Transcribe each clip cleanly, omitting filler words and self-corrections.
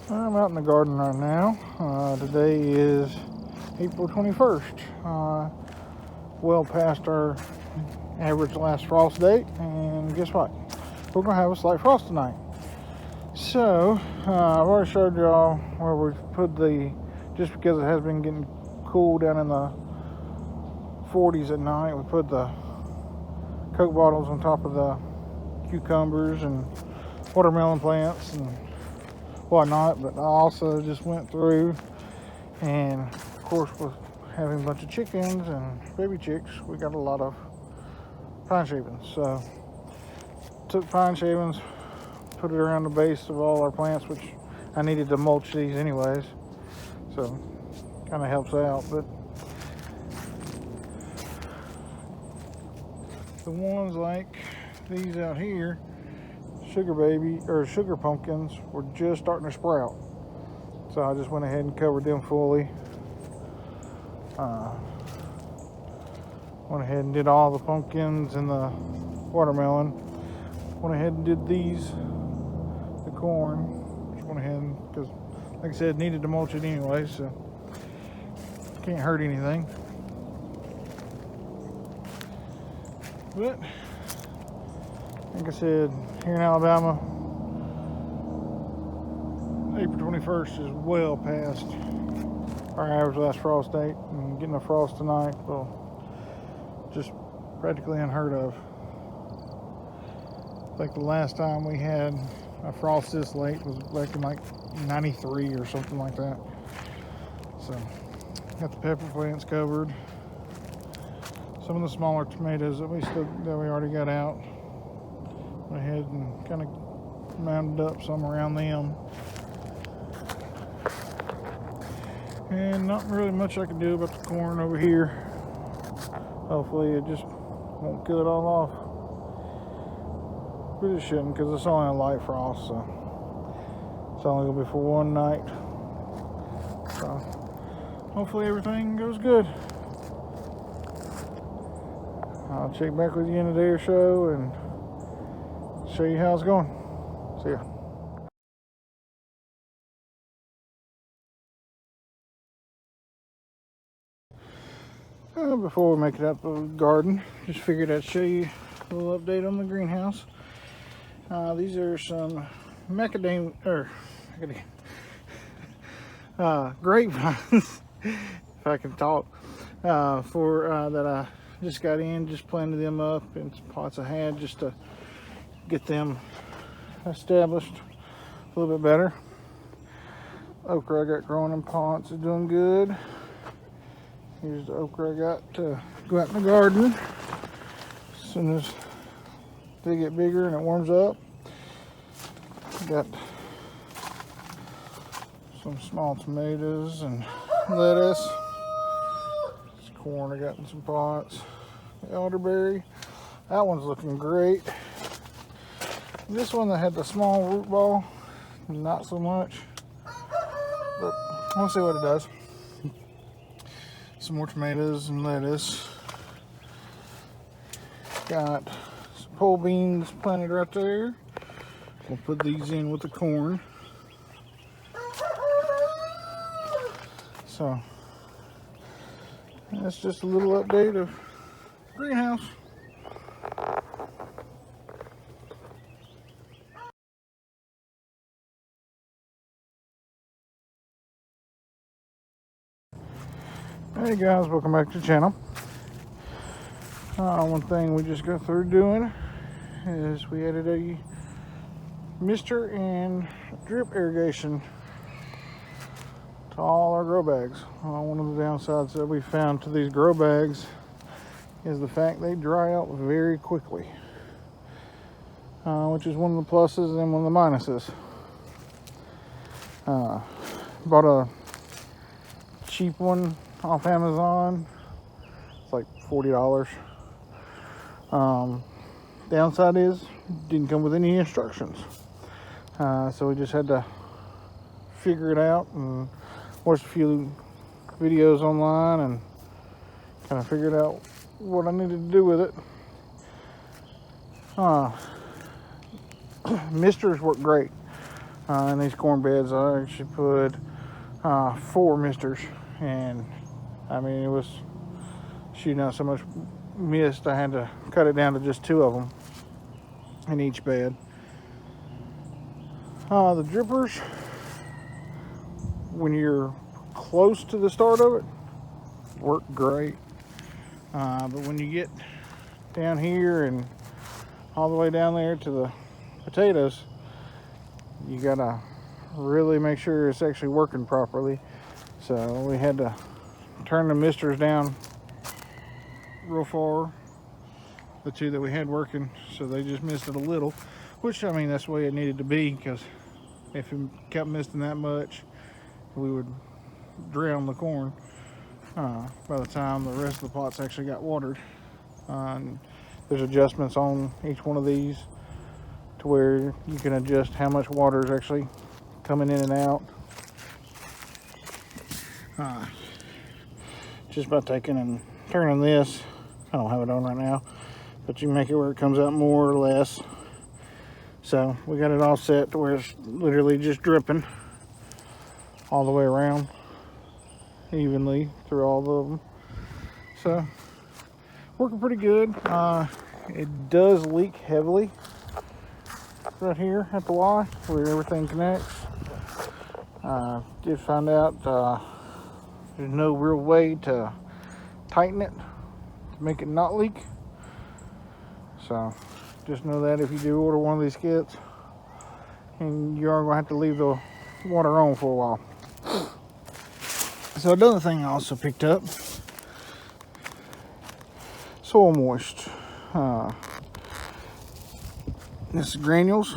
I'm out in the garden right now. Today is April 21st. Well past our average last frost date, and guess what? We're gonna have a slight frost tonight. So I've already showed y'all where we've put just because it has been getting cool down in the 40s at night, we put the Coke bottles on top of the cucumbers and watermelon plants and whatnot. But I also just went through, and of course with having a bunch of chickens and baby chicks, we got a lot of pine shavings. So took pine shavings, put it around the base of all our plants, which I needed to mulch these anyways, so kind of helps out. But the ones like these out here, sugar pumpkins, were just starting to sprout, so I just went ahead and covered them fully. Went ahead and did all the pumpkins and the watermelon. Went ahead and did the corn. Just went ahead and, because like I said, needed to mulch it anyway, so can't hurt anything. But like I said, here in Alabama, April 21st is well past our average last frost date, and getting a frost tonight will just practically unheard of. Like the last time we had a frost this late was back in like 93 or something like that. So got the pepper plants covered. Some of the smaller tomatoes that we already got out, went ahead and kind of mounded up some around them. And not really much I can do about the corn over here. Hopefully it just won't kill it all off. But it shouldn't, because it's only a light frost, so it's only going to be for one night. So hopefully everything goes good. I'll check back with you in a day or so and show you how it's going. See ya. Before we make it up to the garden, just figured I'd show you a little update on the greenhouse. These are some grapevines, if I can talk, that I just got in, just planted them up in some pots I had just to get them established a little bit better. Okra I got growing in pots is doing good. Here's the okra I got to go out in the garden as soon as they get bigger and it warms up. Got some small tomatoes and lettuce. This corn I got in some pots. Elderberry, that one's looking great. This one that had the small root ball, not so much, but we'll see what it does. Some more tomatoes and lettuce. Got some pole beans planted right there. We'll put these in with the corn. So that's just a little update of greenhouse. Hey guys, welcome back to the channel. One thing we just got through doing is we added a mister and drip irrigation to all our grow bags. One of the downsides that we found to these grow bags is the fact they dry out very quickly, which is one of the pluses and one of the minuses. Bought a cheap one off Amazon. It's like $40. Downside is didn't come with any instructions, so we just had to figure it out and watched a few videos online and kind of figured out what I needed to do with it. Misters work great. In these corn beds, I actually put 4 misters, and I mean, it was shooting out so much mist, I had to cut it down to just 2 of them in each bed. The drippers, when you're close to the start of it, work great. But when you get down here and all the way down there to the potatoes, you gotta really make sure it's actually working properly. So we had to turn the misters down real far, the 2 that we had working, so they just missed it a little, which, I mean, that's the way it needed to be, because if it kept misting that much, we would drown the corn by the time the rest of the plots actually got watered. And there's adjustments on each one of these to where you can adjust how much water is actually coming in and out. Just by taking and turning this, I don't have it on right now, but you make it where it comes out more or less. So we got it all set to where it's literally just dripping all the way around evenly through all of them. So working pretty good. It does leak heavily right here at the Y where everything connects. Did find out there's no real way to tighten it to make it not leak. So just know that if you do order one of these kits, and you are going to have to leave the water on for a while. So another thing I also picked up, soil moist. This is granules,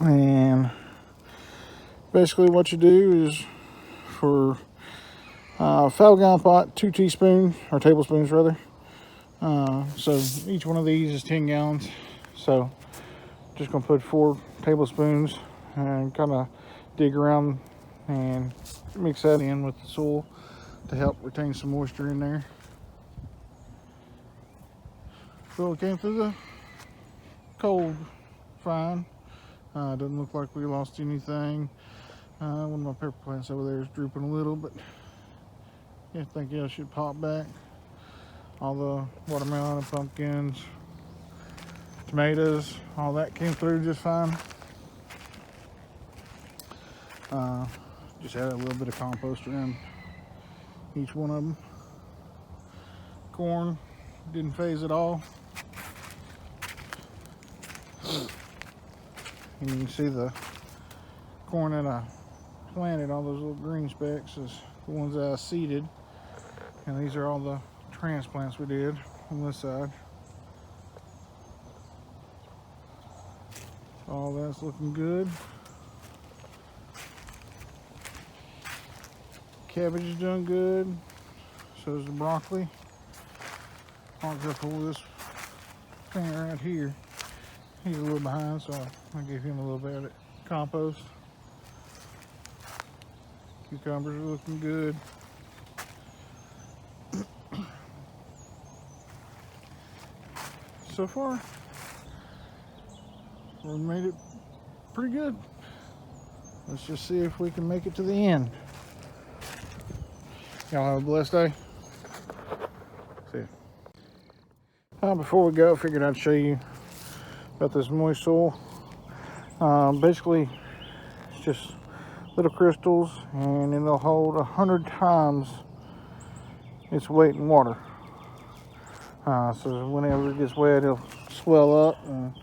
and basically what you do is for a 5-gallon pot, 2 teaspoons or tablespoons rather. So each one of these is 10 gallons. So just gonna put 4 tablespoons and kind of dig around and mix that in with the soil to help retain some moisture in there. So it came through the cold fine. Doesn't look like we lost anything. One of my pepper plants over there is drooping a little, but yeah, I think it should pop back. All the watermelon and pumpkins, tomatoes, all that came through just fine. Just add a little bit of compost around each one of them. Corn didn't phase at all. And you can see the corn that I planted, all those little green specks, is the ones that I seeded. And these are all the transplants we did on this side. All that's looking good. Cabbage is doing good. So is the broccoli. I'll go pull this thing right here. He's a little behind, so I'll give him a little bit of compost. Cucumbers are looking good. So far, we made it pretty good. Let's just see if we can make it to the end. Y'all have a blessed day. See ya. Before we go, I figured I'd show you about this moist soil. Basically, it's just little crystals, and it'll hold 100 times its weight in water. So whenever it gets wet, it'll swell up and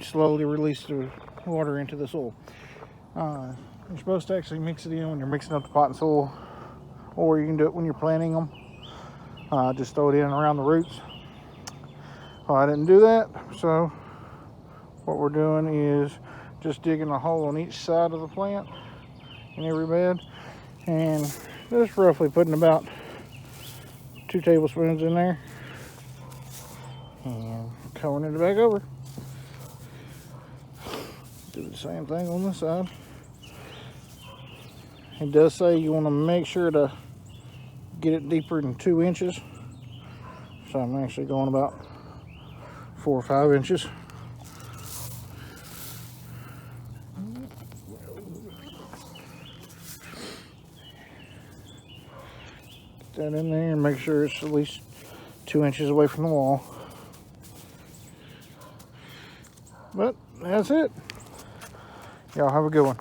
slowly release the water into the soil. You're supposed to actually mix it in when you're mixing up the pot and soil, or you can do it when you're planting them. Just throw it in around the roots. I didn't do that, so what we're doing is just digging a hole on each side of the plant in every bed, and just roughly putting about 2 tablespoons in there and covering it back over. Do the same thing on this side. It does say you want to make sure to get it deeper than 2 inches. So I'm actually going about 4 or 5 inches. that in there and make sure it's at least 2 inches away from the wall. But that's it. Y'all have a good one.